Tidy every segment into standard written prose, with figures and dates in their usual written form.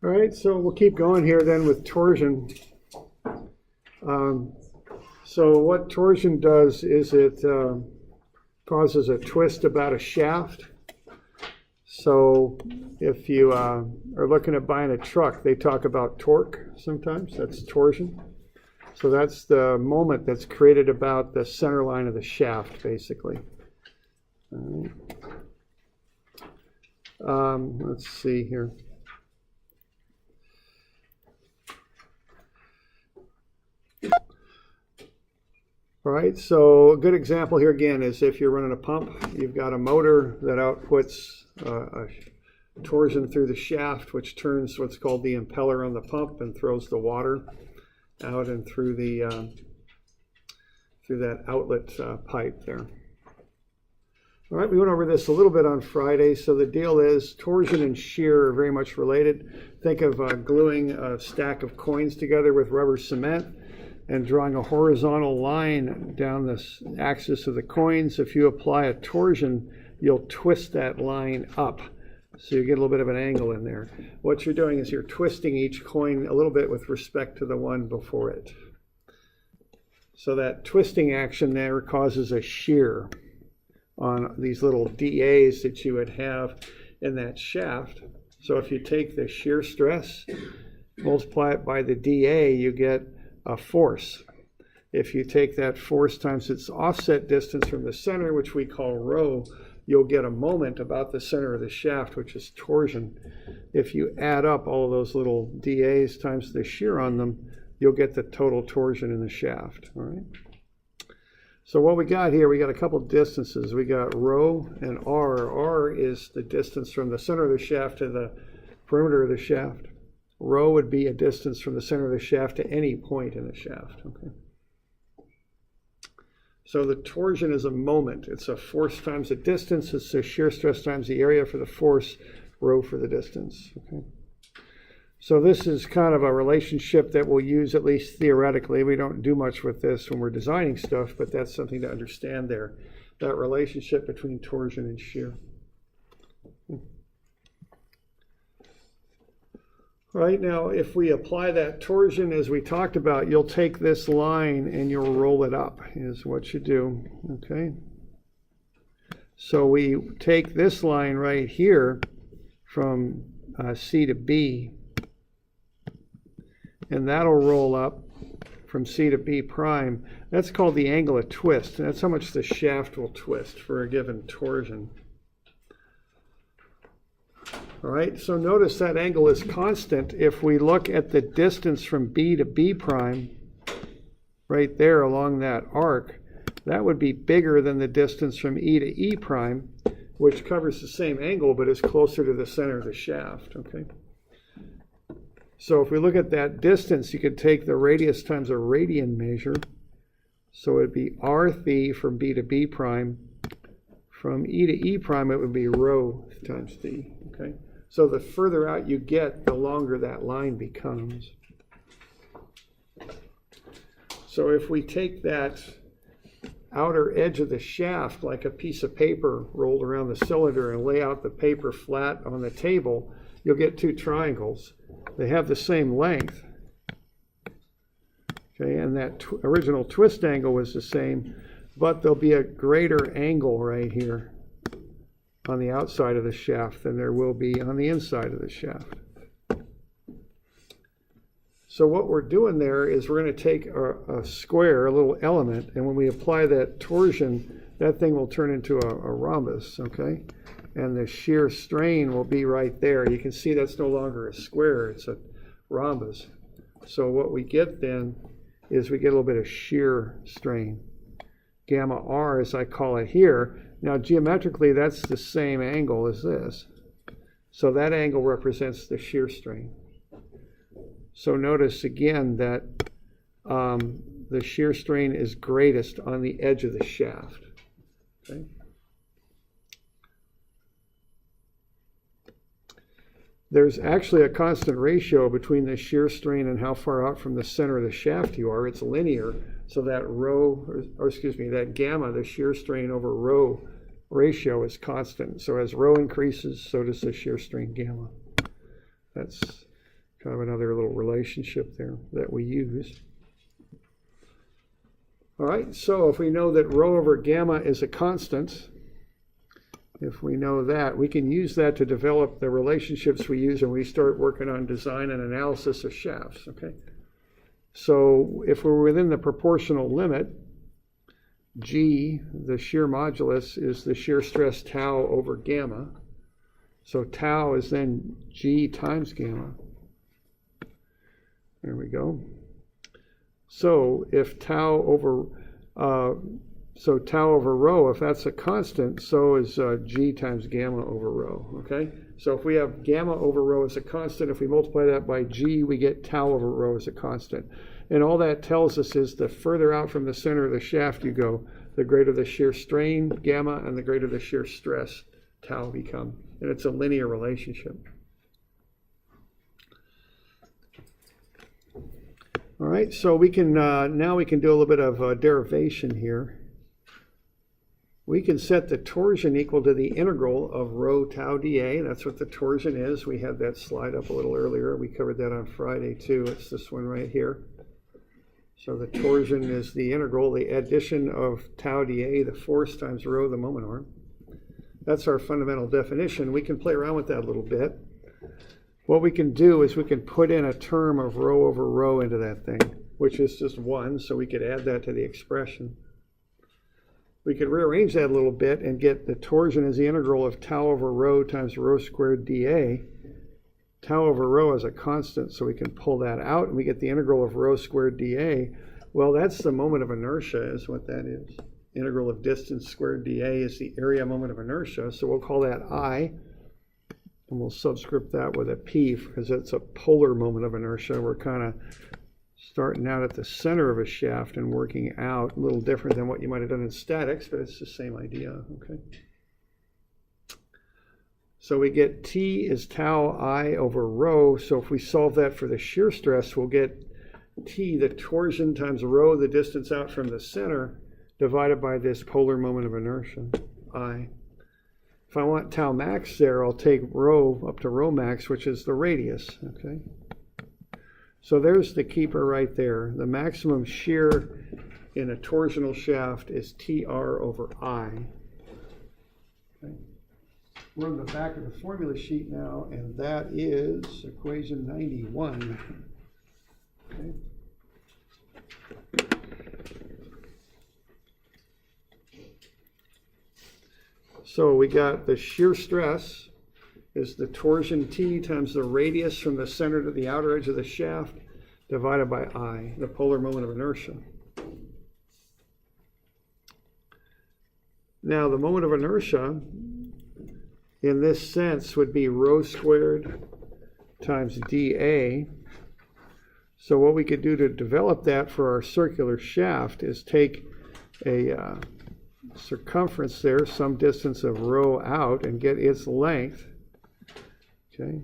All right, so we'll keep going here then with torsion. So what torsion does is it causes a twist about a shaft. So if you are looking at buying a truck, they talk about torque sometimes. That's torsion. So that's the moment that's created about the center line of the shaft, basically. All right. Let's see here. All right, so a good example here again is if you're running a pump, you've got a motor that outputs a torsion through the shaft, which turns what's called the impeller on the pump and throws the water out and through the through that outlet pipe there. All right, we went over this a little bit on Friday. So the deal is torsion and shear are very much related. Think of gluing a stack of coins together with rubber cement and drawing a horizontal line down this axis of the coins. If you apply a torsion, you'll twist that line up. So you get a little bit of an angle in there. What you're doing is you're twisting each coin a little bit with respect to the one before it. So that twisting action there causes a shear on these little DAs that you would have in that shaft. So if you take the shear stress, multiply it by the DA, you get a force. If you take that force times its offset distance from the center, which we call rho, you'll get a moment about the center of the shaft, which is torsion. If you add up all of those little DAs times the shear on them, you'll get the total torsion in the shaft. All right. So what we got here, we got a couple distances. We got rho and R. R is the distance from the center of the shaft to the perimeter of the shaft. Rho would be a distance from the center of the shaft to any point in the shaft. Okay. So the torsion is a moment. It's a force times the distance. It's a shear stress times the area for the force, rho for the distance. Okay. So this is kind of a relationship that we'll use, at least theoretically. We don't do much with this when we're designing stuff, but that's something to understand there, that relationship between torsion and shear. Right now, if we apply that torsion as we talked about, you'll take this line and you'll roll it up, is what you do, okay? So we take this line right here from C to B, and that'll roll up from C to B prime. That's called the angle of twist, and that's how much the shaft will twist for a given torsion. All right, so notice that angle is constant. If we look at the distance from B to B prime, right there along that arc, that would be bigger than the distance from E to E prime, which covers the same angle but is closer to the center of the shaft, okay? So if we look at that distance, you could take the radius times a radian measure. So it'd be R theta from B to B prime. From E to E prime, it would be rho times d, okay? So the further out you get, the longer that line becomes. So if we take that outer edge of the shaft like a piece of paper rolled around the cylinder and lay out the paper flat on the table, you'll get two triangles. They have the same length. Okay, and that original twist angle was the same, but there'll be a greater angle right here on the outside of the shaft than there will be on the inside of the shaft. So what we're doing there is we're going to take a square, a little element, and when we apply that torsion, that thing will turn into a rhombus, okay? And the shear strain will be right there. You can see that's no longer a square, it's a rhombus. So what we get then is we get a little bit of shear strain. Gamma R, as I call it here. Now geometrically, that's the same angle as this. So that angle represents the shear strain. So notice again that the shear strain is greatest on the edge of the shaft. Okay? There's actually a constant ratio between the shear strain and how far out from the center of the shaft you are. It's linear, so that that gamma, the shear strain over rho ratio is constant. So as rho increases, so does the shear strain gamma. That's Kind of another little relationship there that we use. All right, so if we know that rho over gamma is a constant, if we know that, we can use that to develop the relationships we use when we start working on design and analysis of shafts, okay? So if we're within the proportional limit, G, the shear modulus, is the shear stress tau over gamma. So tau is then G times gamma. There we go. So if tau over rho, if that's a constant, so is G times gamma over rho, okay? So if we have gamma over rho as a constant, if we multiply that by G, we get tau over rho as a constant. And all that tells us is the further out from the center of the shaft you go, the greater the shear strain, gamma, and the greater the shear stress, tau, become. And it's a linear relationship. All right, so we can now we can do a little bit of derivation here. We can set the torsion equal to the integral of rho tau dA. That's what the torsion is. We had that slide up a little earlier. We covered that on Friday too. It's this one right here. So the torsion is the integral, the addition of tau dA, the force times rho, the moment arm. That's our fundamental definition. We can play around with that a little bit. What we can do is we can put in a term of rho over rho into that thing, which is just 1, so we could add that to the expression. We could rearrange that a little bit and get the torsion as the integral of tau over rho times rho squared dA. Tau over rho is a constant, so we can pull that out, and we get the integral of rho squared dA. Well, that's the moment of inertia, is what that is. Integral of distance squared dA is the area moment of inertia, so we'll call that I. And we'll subscript that with a P because it's a polar moment of inertia. We're kind of starting out at the center of a shaft and working out, a little different than what you might have done in statics, but it's the same idea, okay? So we get T is tau I over rho. So if we solve that for the shear stress, we'll get T, the torsion, times rho, the distance out from the center, divided by this polar moment of inertia, I. If I want tau max there, I'll take rho up to rho max, which is the radius, okay? So there's the keeper right there. The maximum shear in a torsional shaft is TR over I. Okay. We're on the back of the formula sheet now, and that is equation 91. Okay. So we got the shear stress is the torsion T times the radius from the center to the outer edge of the shaft divided by I, the polar moment of inertia. Now the moment of inertia in this sense would be rho squared times dA. So what we could do to develop that for our circular shaft is take a circumference there, some distance of rho out, and get its length. Okay.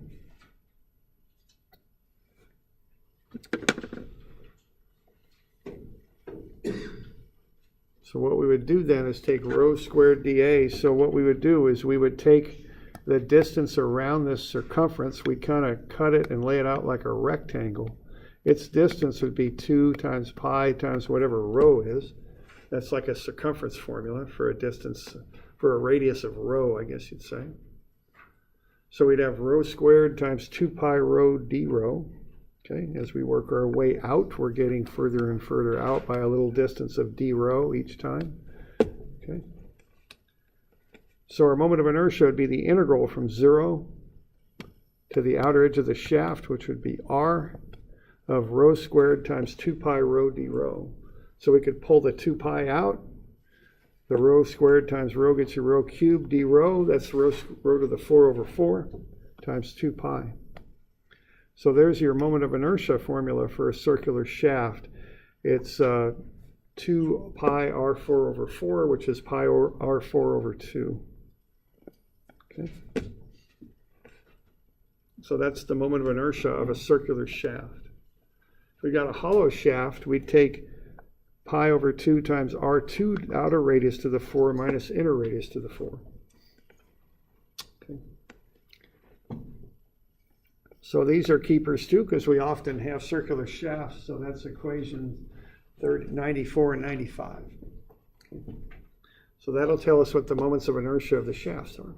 So what we would do then is take rho squared dA. So what we would do is we would take the distance around this circumference, we kind of cut it and lay it out like a rectangle. Its distance would be 2 times pi times whatever rho is. That's like a circumference formula for a distance, for a radius of rho, I guess you'd say. So we'd have rho squared times 2 pi rho d rho. Okay, as we work our way out, we're getting further and further out by a little distance of d rho each time. Okay. So our moment of inertia would be the integral from 0 to the outer edge of the shaft, which would be r of rho squared times 2 pi rho d rho. So we could pull the 2 pi out. The rho squared times rho gets you rho cubed d rho. That's rho to the 4 over 4 times 2 pi. So there's your moment of inertia formula for a circular shaft. It's 2 pi r4 over 4, which is pi r4 over 2. Okay. So that's the moment of inertia of a circular shaft. If we got a hollow shaft, we'd take pi over 2 times r2 outer radius to the 4 minus inner radius to the 4. Okay. So these are keepers too, because we often have circular shafts. So that's equation 94 and 95. So that'll tell us what the moments of inertia of the shafts are.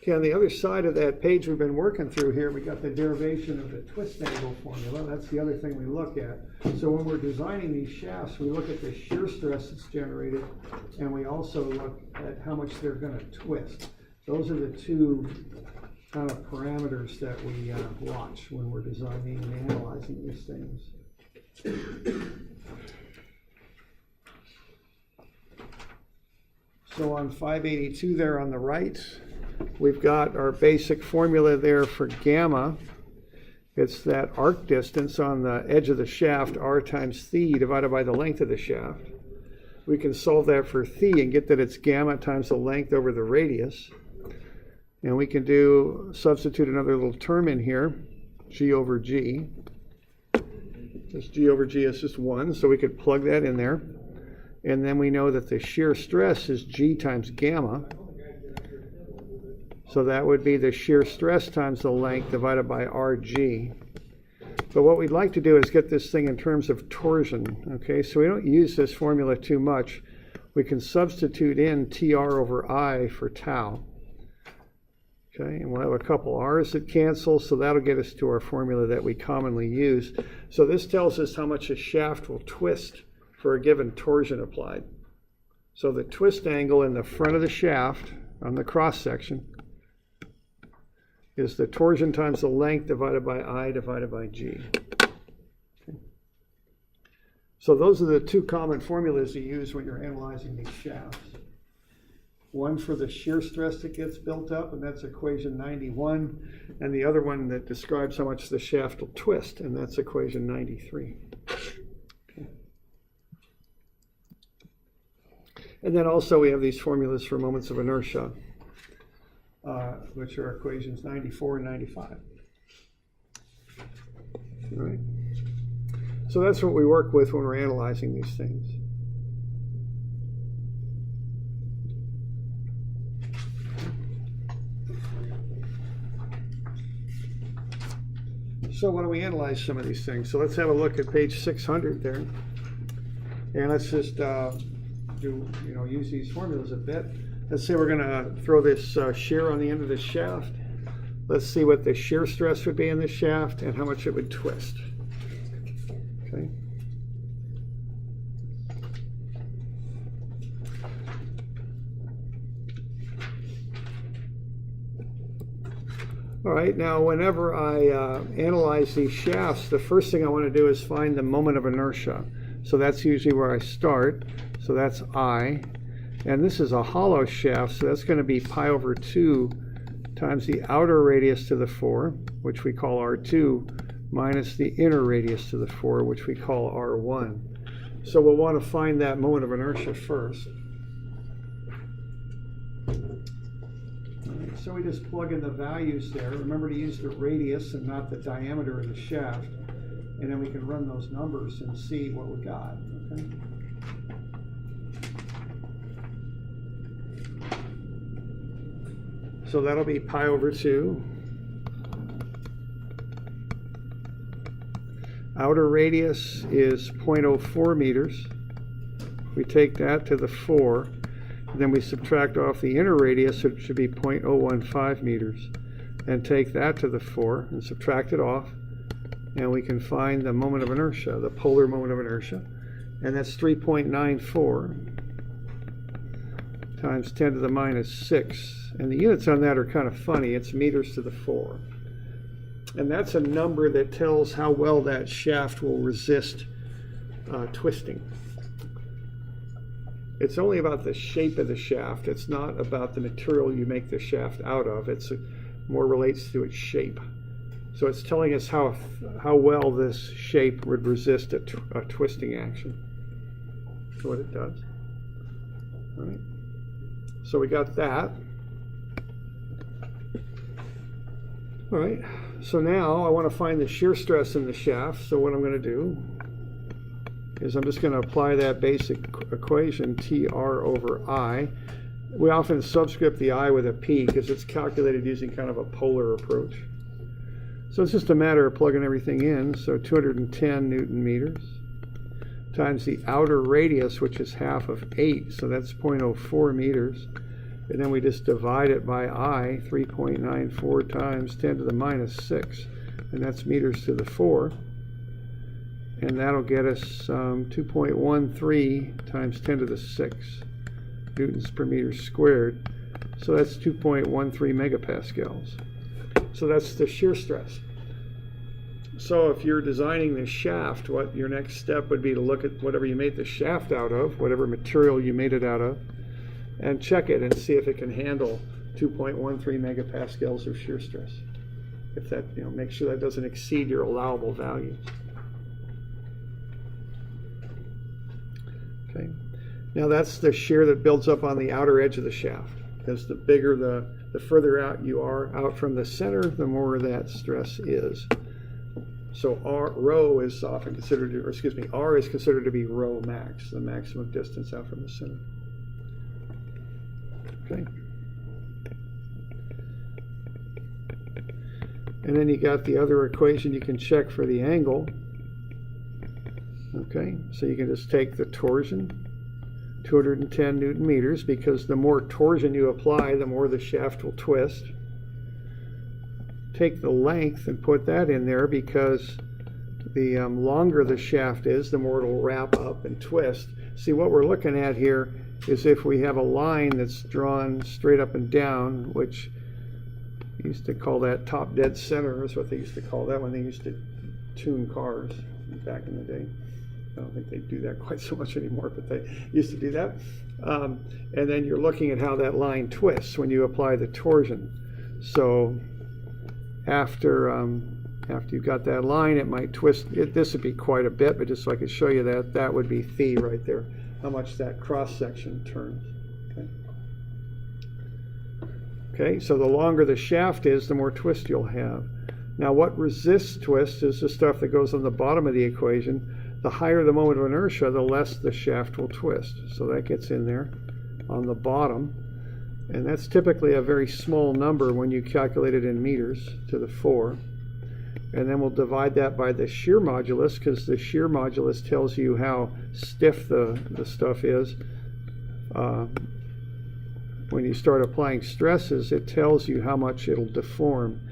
Okay, on the other side of that page we've been working through here, we got the derivation of the twist angle formula. That's the other thing we look at. So when we're designing these shafts, we look at the shear stress that's generated, and we also look at how much they're going to twist. Those are the two kind of parameters that we watch when we're designing and analyzing these things. So on 582 there on the right, we've got our basic formula there for gamma. It's that arc distance on the edge of the shaft, r times phi divided by the length of the shaft. We can solve that for phi and get that it's gamma times the length over the radius. And we can substitute another little term in here, g over g. This g over g is just 1, so we could plug that in there. And then we know that the shear stress is g times gamma. So that would be the shear stress times the length divided by rg. But what we'd like to do is get this thing in terms of torsion. Okay, so we don't use this formula too much. We can substitute in tr over I for tau. Okay, and we'll have a couple r's that cancel, so that'll get us to our formula that we commonly use. So this tells us how much a shaft will twist for a given torsion applied. So the twist angle in the front of the shaft on the cross section is the torsion times the length divided by I divided by G. Okay. So those are the two common formulas you use when you're analyzing these shafts. One for the shear stress that gets built up, and that's equation 91, and the other one that describes how much the shaft will twist, and that's equation 93. Okay. And then also we have these formulas for moments of inertia, which are equations 94 and 95. All right. So that's what we work with when we're analyzing these things. So why don't we analyze some of these things? So let's have a look at page 600 there. And let's just use these formulas a bit. Let's say we're going to throw this shear on the end of the shaft. Let's see what the shear stress would be in the shaft and how much it would twist. Okay. All right, now whenever I analyze these shafts, the first thing I want to do is find the moment of inertia. So that's usually where I start. So that's I. And this is a hollow shaft, so that's going to be pi over 2 times the outer radius to the 4, which we call R2, minus the inner radius to the 4, which we call R1. So we'll want to find that moment of inertia first. So we just plug in the values there. Remember to use the radius and not the diameter of the shaft. And then we can run those numbers and see what we got. Okay? So that'll be pi over 2. Outer radius is 0.04 meters. We take that to the 4. Then we subtract off the inner radius, it should be 0.015 meters. And take that to the 4 and subtract it off. And we can find the moment of inertia, the polar moment of inertia. And that's 3.94 times 10 to the minus 6. And the units on that are kind of funny. It's meters to the 4. And that's a number that tells how well that shaft will resist twisting. It's only about the shape of the shaft. It's not about the material you make the shaft out of. It's more relates to its shape. So it's telling us how well this shape would resist a twisting action. That's what it does. All right. So we got that. All right. So now I want to find the shear stress in the shaft. So what I'm going to do is I'm just going to apply that basic equation, TR over I. We often subscript the I with a P because it's calculated using kind of a polar approach. So it's just a matter of plugging everything in. So 210 Newton meters times the outer radius, which is half of 8, so that's 0.04 meters. And then we just divide it by I, 3.94 times 10 to the minus 6, and that's meters to the 4. And that'll get us 2.13 times 10 to the 6 newtons per meter squared. So that's 2.13 megapascals. So that's the shear stress. So if you're designing the shaft, what your next step would be to look at whatever you made the shaft out of, whatever material you made it out of, and check it and see if it can handle 2.13 megapascals of shear stress. If that, make sure that doesn't exceed your allowable value. Okay. Now that's the shear that builds up on the outer edge of the shaft. Because the bigger, the further out you are out from the center, the more that stress is. So rho is often considered, or excuse me, R is considered to be rho max, the maximum distance out from the center. Okay. And then you got the other equation you can check for the angle. Okay, so you can just take the torsion, 210 Newton meters, because the more torsion you apply, the more the shaft will twist. Take the length and put that in there, because the longer the shaft is, the more it'll wrap up and twist. See, what we're looking at here is if we have a line that's drawn straight up and down, which used to call that top dead center, is what they used to call that when they used to tune cars back in the day. I don't think they do that quite so much anymore, but they used to do that. And then you're looking at how that line twists when you apply the torsion. So after you've got that line, it might twist. This would be quite a bit, but just so I could show you that would be phi right there, how much that cross section turns. Okay, so the longer the shaft is, the more twist you'll have. Now what resists twist is the stuff that goes on the bottom of the equation. The higher the moment of inertia, the less the shaft will twist. So that gets in there on the bottom. And that's typically a very small number when you calculate it in meters to the 4. And then we'll divide that by the shear modulus, because the shear modulus tells you how stiff the stuff is. When you start applying stresses, it tells you how much it'll deform.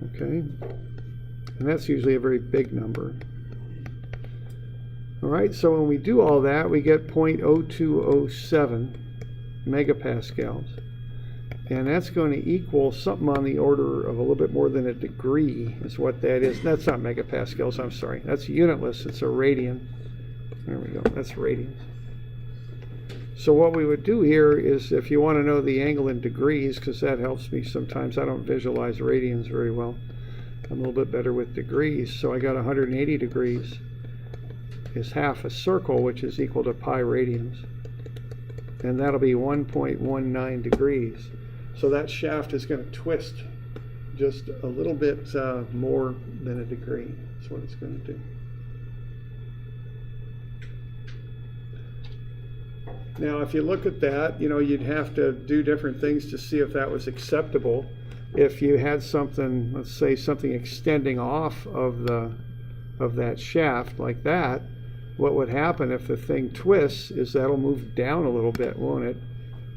Okay? And that's usually a very big number. All right, so when we do all that, we get 0.0207 megapascals. And that's going to equal something on the order of a little bit more than a degree is what that is. That's not megapascals, I'm sorry. That's unitless, it's a radian. There we go, that's radians. So what we would do here is, if you want to know the angle in degrees, because that helps me sometimes, I don't visualize radians very well. I'm a little bit better with degrees. So I got 180 degrees is half a circle, which is equal to pi radians. And that'll be 1.19 degrees. So that shaft is going to twist just a little bit more than a degree. That's what it's going to do. Now, if you look at that, you'd have to do different things to see if that was acceptable. If you had something, let's say something extending off of that shaft like that, what would happen if the thing twists is that'll move down a little bit, won't it?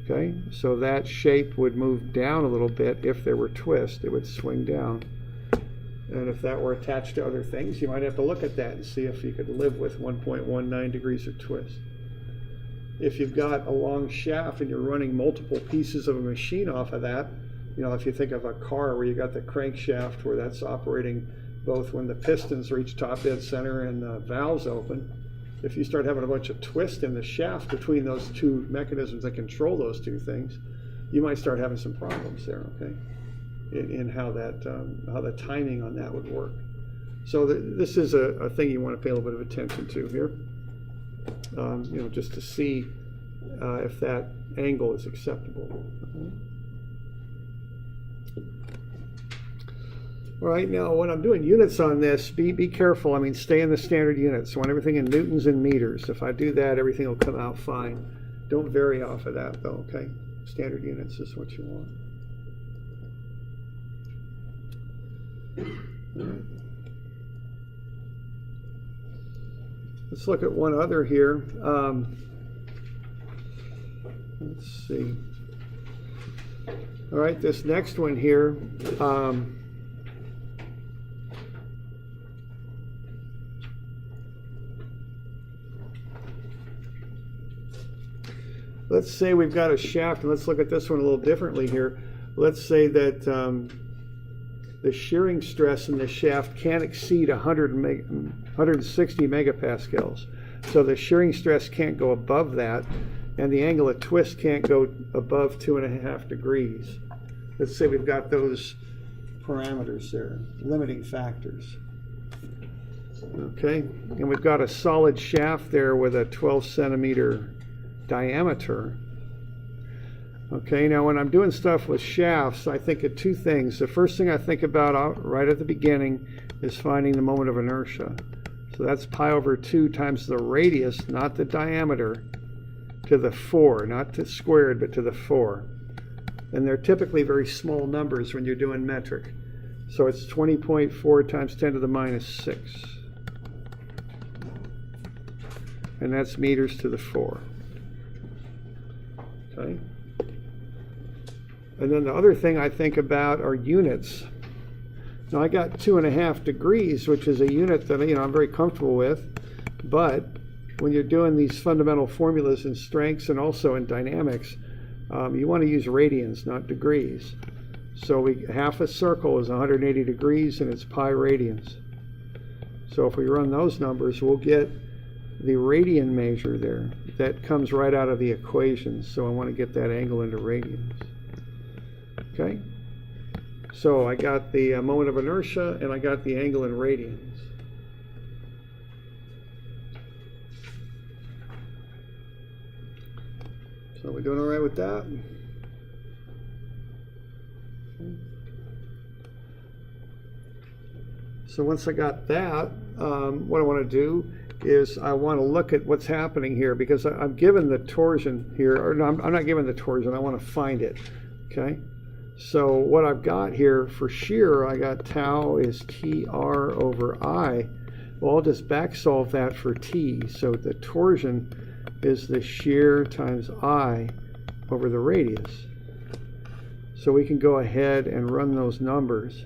Okay, so that shape would move down a little bit. If there were twist, it would swing down. And if that were attached to other things, you might have to look at that and see if you could live with 1.19 degrees of twist. If you've got a long shaft and you're running multiple pieces of a machine off of that, if you think of a car where you got the crankshaft where that's operating both when the pistons reach top dead center and the valves open, if you start having a bunch of twist in the shaft between those two mechanisms that control those two things, you might start having some problems there, okay, in how the timing on that would work. So this is a thing you want to pay a little bit of attention to here, just to see if that angle is acceptable. All right, now when I'm doing units on this, be careful. I mean, stay in the standard units. So I want everything in newtons and meters. If I do that, everything will come out fine. Don't vary off of that though, okay? Standard units is what you want. All right. Let's look at one other here. Let's see. All right, this next one here. Let's say we've got a shaft, and let's look at this one a little differently here. Let's say that the shearing stress in the shaft can't exceed 160 megapascals. So the shearing stress can't go above that, and the angle of twist can't go above 2.5 degrees. Let's say we've got those parameters there, limiting factors. Okay, and we've got a solid shaft there with a 12 centimeter diameter. Okay, now when I'm doing stuff with shafts, I think of two things. The first thing I think about right at the beginning is finding the moment of inertia. So that's pi over 2 times the radius, not the diameter, to the 4, not to squared, but to the 4. And they're typically very small numbers when you're doing metric. So it's 20.4 times 10 to the minus 6. And that's meters to the 4. Okay. And then the other thing I think about are units. Now I got 2.5 degrees, which is a unit that I'm very comfortable with, but when you're doing these fundamental formulas in strengths and also in dynamics, you want to use radians, not degrees. So half a circle is 180 degrees and it's pi radians. So if we run those numbers, we'll get the radian measure there. That comes right out of the equations. So I want to get that angle into radians. Okay? So I got the moment of inertia and I got the angle in radians. So we're doing all right with that? Okay. So once I got that, what I want to do is I want to look at what's happening here, because I'm given the torsion here, or no, I'm not given the torsion, I want to find it, okay? So what I've got here for shear, I got tau is TR over I. Well, I'll just back solve that for T. So the torsion is the shear times I over the radius. So we can go ahead and run those numbers.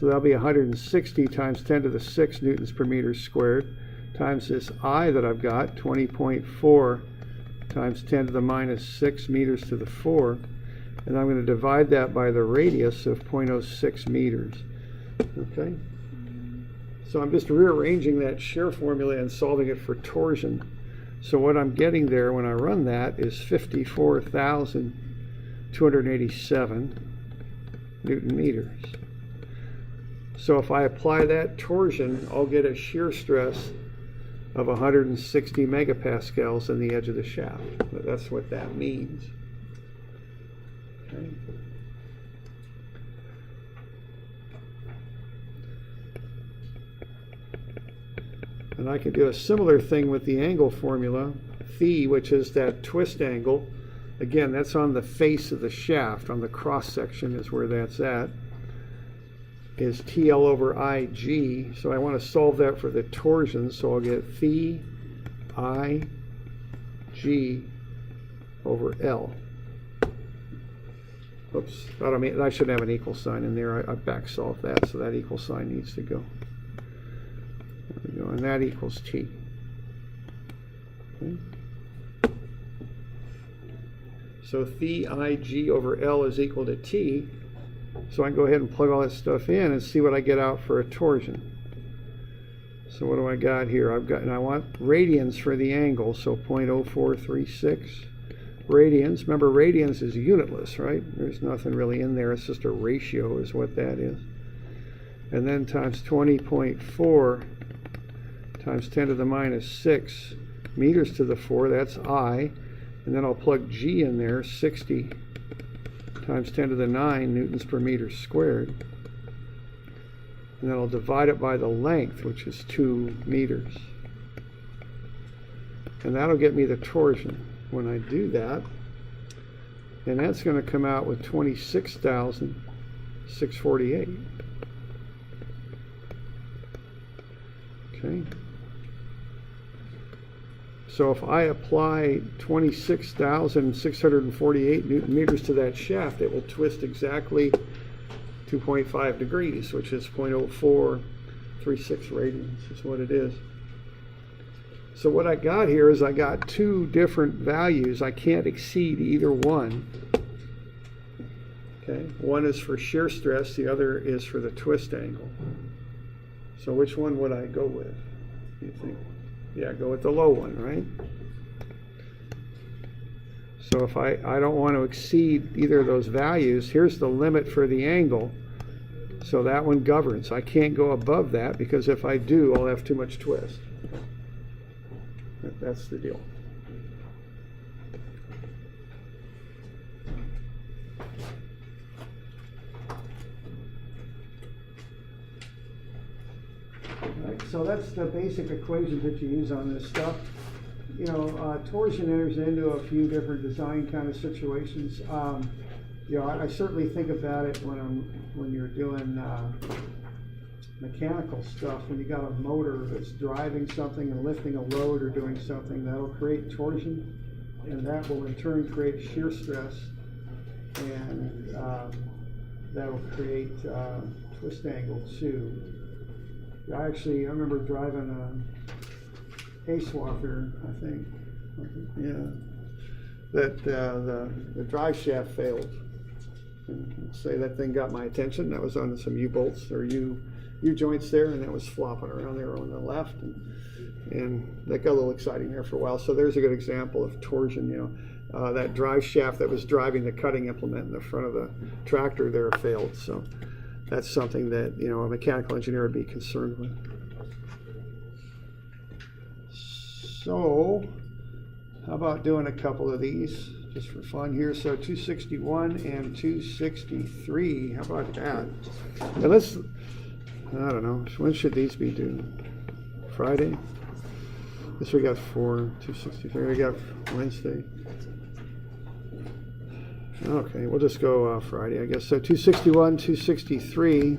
So that'll be 160 times 10 to the 6 newtons per meter squared times this I that I've got, 20.4 times 10 to the minus 6 meters to the 4. And I'm going to divide that by the radius of 0.06 meters. Okay? So I'm just rearranging that shear formula and solving it for torsion. So what I'm getting there when I run that is 54,287 Newton meters. So if I apply that torsion, I'll get a shear stress of 160 megapascals in the edge of the shaft. That's what that means. Okay. And I can do a similar thing with the angle formula, phi, which is that twist angle. Again, that's on the face of the shaft, on the cross section is where that's at, is TL over IG. So I want to solve that for the torsion, so I'll get phi IG over L. Oops, I should have an equal sign in there. I back solved that, so that equal sign needs to go. There we go, and that equals T. Okay. So phi IG over L is equal to T. So I can go ahead and plug all that stuff in and see what I get out for a torsion. So what do I got here? And I want radians for the angle, so 0.0436 radians. Remember, radians is unitless, right? There's nothing really in there. It's just a ratio is what that is. And then times 20.4 times 10 to the minus 6 meters to the 4, that's I. And then I'll plug G in there, 60 times 10 to the 9 newtons per meter squared. And then I'll divide it by the length, which is 2 meters. And that'll get me the torsion. When I do that, and that's going to come out with 26,648. Okay. So if I apply 26,648 newton meters to that shaft, it will twist exactly 2.5 degrees, which is 0.0436 radians is what it is. So what I got here is I got two different values. I can't exceed either one. Okay, one is for shear stress, the other is for the twist angle. So which one would I go with, do you think? Yeah, go with the low one, right? So if I don't want to exceed either of those values, here's the limit for the angle. So that one governs. I can't go above that because if I do, I'll have too much twist. That's the deal. Right, so that's the basic equations that you use on this stuff. You know, torsion enters into a few different design kind of situations. You know, I certainly think about it when you're doing mechanical stuff. When you got a motor that's driving something and lifting a load or doing something, that'll create torsion, and that will in turn create shear stress, and that'll create twist angle too. I remember driving a Pacewater, I think. Yeah, that the drive shaft failed. And say that thing got my attention. That was on some U-bolts or U-joints there, and that was flopping around there on the left, and that got a little exciting there for a while. So there's a good example of torsion. You know, that drive shaft that was driving the cutting implement in the front of the tractor there failed. So that's something that, you know, a mechanical engineer would be concerned with. So how about doing a couple of these just for fun here? So 261 and 263. How about that? Now I don't know, when should these be due? Friday? This we got 263. We got Wednesday. Okay, we'll just go Friday, I guess. So 261, 263.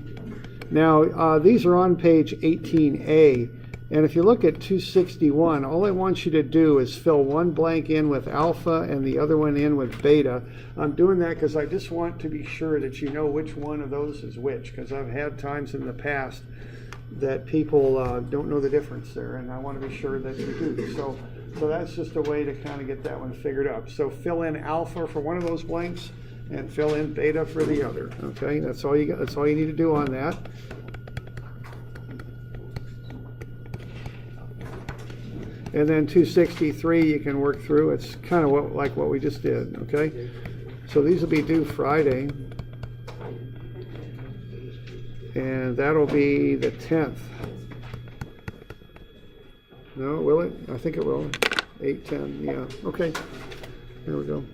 Now, these are on page 18A. And if you look at 261, all I want you to do is fill one blank in with alpha and the other one in with beta. I'm doing that because I just want to be sure that you know which one of those is which, because I've had times in the past that people don't know the difference there, and I want to be sure that you do. So that's just a way to kind of get that one figured up. So fill in alpha for one of those blanks and fill in beta for the other. Okay, that's all you got. That's all you need to do on that. And then 263 you can work through. It's kind of like what we just did, okay? So these will be due Friday. And that'll be the 10th. No, will it? I think it will. 8/10, yeah. Okay, there we go.